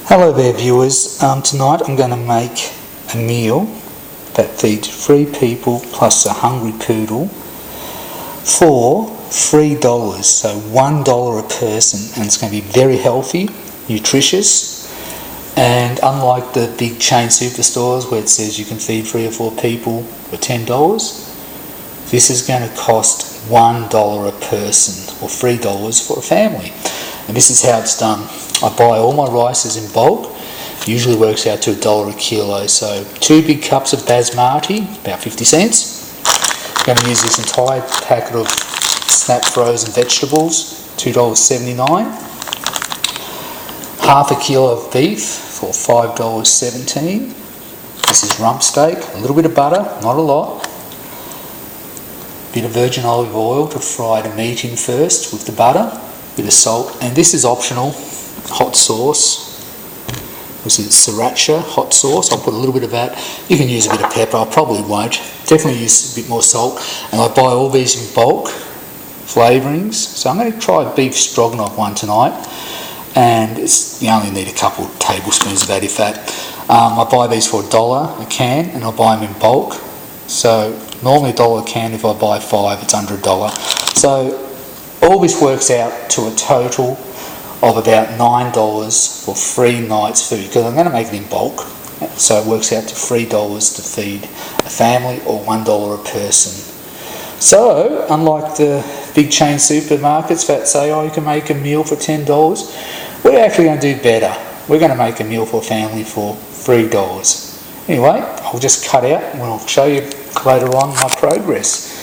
Hello there viewers, tonight I'm going to make a meal that feeds 3 people plus a hungry poodle for $3, so $1 a person, and it's going to be very healthy, nutritious, and unlike the big chain superstores where it says you can feed 3 or 4 people for $10, this is going to cost $1 a person or $3 for a family. And this is how it's done. I buy all my rices in bulk, usually works out to $1 a kilo, so 2 big cups of basmati, about 50 cents. I'm going to use this entire packet of snap frozen vegetables, $2.79. Half a kilo of beef for $5.17. This is rump steak, a little bit of butter, not a lot. Bit of virgin olive oil to fry the meat in first with the butter. Bit of salt, and this is optional. Hot sauce, this is sriracha hot sauce. I'll put a little bit of that. You can use a bit of pepper, I probably won't. Definitely use a bit more salt. And I buy all these in bulk, flavourings. So I'm going to try a beef stroganoff one tonight, and you only need a couple of tablespoons of that, if that. I buy these for $1 a can, and I buy them in bulk. So normally $1 a can. If I buy 5, it's under $1. So all this works out to a total of about $9 for 3 nights food, because I'm going to make it in bulk, so it works out to $3 to feed a family or $1 a person. So unlike the big chain supermarkets that say, oh, you can make a meal for $10, we're actually going to do better. We're going to make a meal for a family for $3. Anyway, I'll just cut out and I'll show you later on my progress.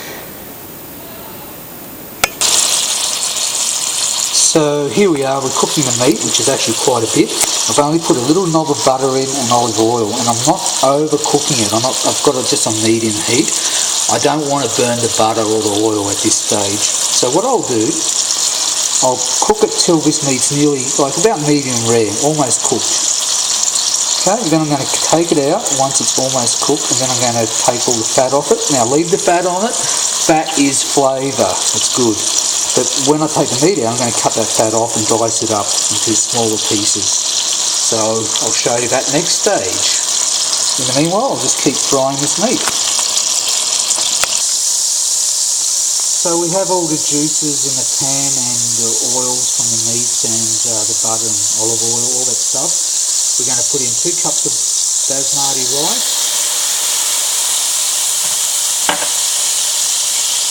So here we are, we're cooking the meat, which is actually quite a bit. I've only put a little knob of butter in and olive oil, and I'm not overcooking it. I've got it just on medium heat. I don't want to burn the butter or the oil at this stage. So what I'll do, I'll cook it till this meat's nearly, like about medium rare, almost cooked. Okay, then I'm going to take it out once it's almost cooked, and then I'm going to take all the fat off it. Now leave the fat on it. Fat is flavour, it's good. But when I take the meat out, I'm going to cut that fat off and dice it up into smaller pieces. So I'll show you that next stage. In the meanwhile, I'll just keep frying this meat. So we have all the juices in the pan and the oils from the meat and the butter and olive oil, all that stuff. We're going to put in 2 cups of basmati rice.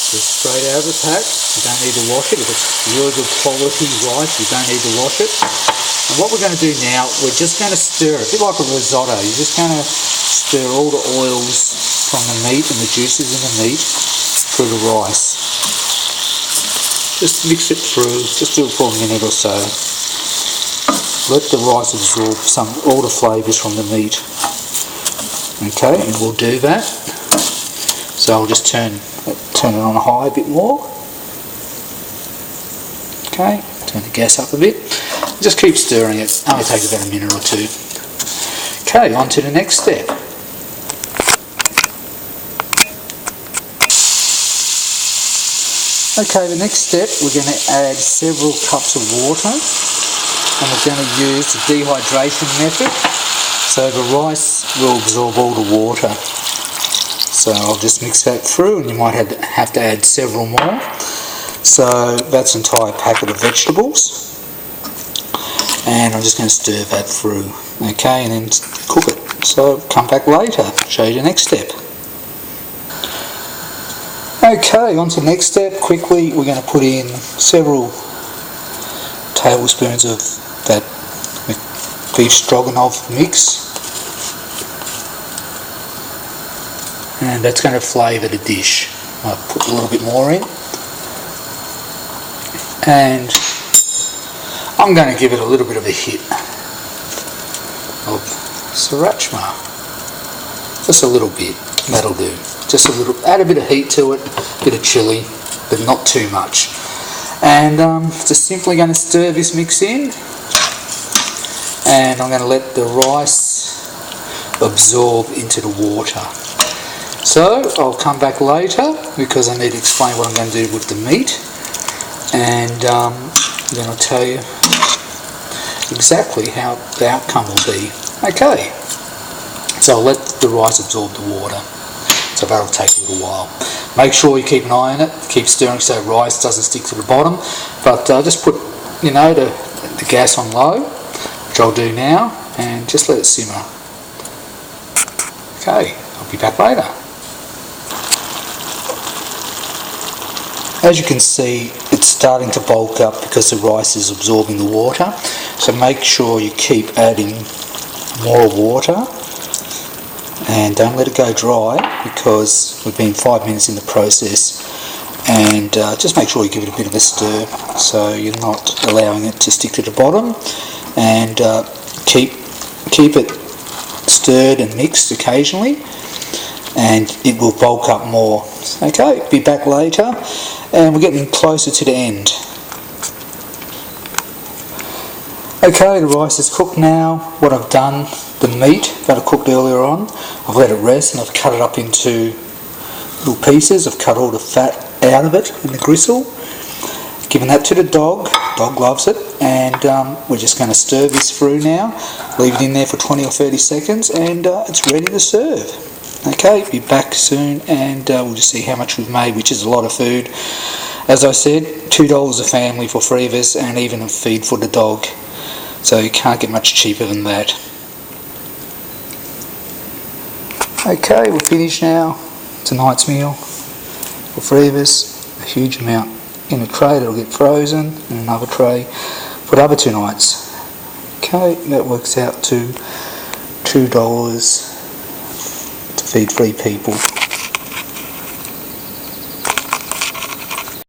Just straight out of the pack. You don't need to wash it. If it's really good quality rice, you don't need to wash it. And what we're going to do now, we're just going to stir it, a bit like a risotto. You're just going to stir all the oils from the meat and the juices in the meat through the rice. Just mix it through, just do it for a minute or so. Let the rice absorb all the flavours from the meat. Okay, and we'll do that. So I'll just turn it on high a bit more. Okay, turn the gas up a bit. Just keep stirring it. Only takes about a minute or 2. Okay, on to the next step. Okay, the next step, we're going to add several cups of water, and we're going to use the dehydration method, so the rice will absorb all the water. So I'll just mix that through, and you might have to add several more. So that's an entire packet of vegetables, and I'm just going to stir that through, okay, and then cook it. So come back later, show you the next step. Okay, on to the next step. Quickly, we're going to put in several tablespoons of that beef stroganoff mix. And that's going to flavour the dish. I'll put a little bit more in. And I'm going to give it a little bit of a hit of sriracha. Just a little bit, that'll do. Just a little, add a bit of heat to it, a bit of chilli, but not too much. And just simply going to stir this mix in. And I'm going to let the rice absorb into the water. So I'll come back later because I need to explain what I'm going to do with the meat, and then I'll tell you exactly how the outcome will be. Okay, so I'll let the rice absorb the water, so that'll take a little while. Make sure you keep an eye on it, keep stirring so rice doesn't stick to the bottom, but just put the gas on low, which I'll do now, and just let it simmer. Okay, I'll be back later. As you can see, it's starting to bulk up because the rice is absorbing the water, so make sure you keep adding more water and don't let it go dry, because we've been 5 minutes in the process, and just make sure you give it a bit of a stir so you're not allowing it to stick to the bottom, and keep it stirred and mixed occasionally, and it will bulk up more. Okay, be back later, and we're getting closer to the end. Okay, the rice is cooked now. What I've done, the meat that I cooked earlier on, I've let it rest and I've cut it up into little pieces. I've cut all the fat out of it and the gristle. Given that to the dog. Dog loves it, and we're just going to stir this through now. Leave it in there for 20 or 30 seconds, and it's ready to serve. Okay, be back soon, and we'll just see how much we've made, which is a lot of food. As I said, $2 a family for 3 of us, and even a feed for the dog. So you can't get much cheaper than that. Okay, we're finished now. Tonight's meal for 3 of us. A huge amount in a tray that'll get frozen, and another tray for the other 2 nights. Okay, that works out to $2 to feed 3 people.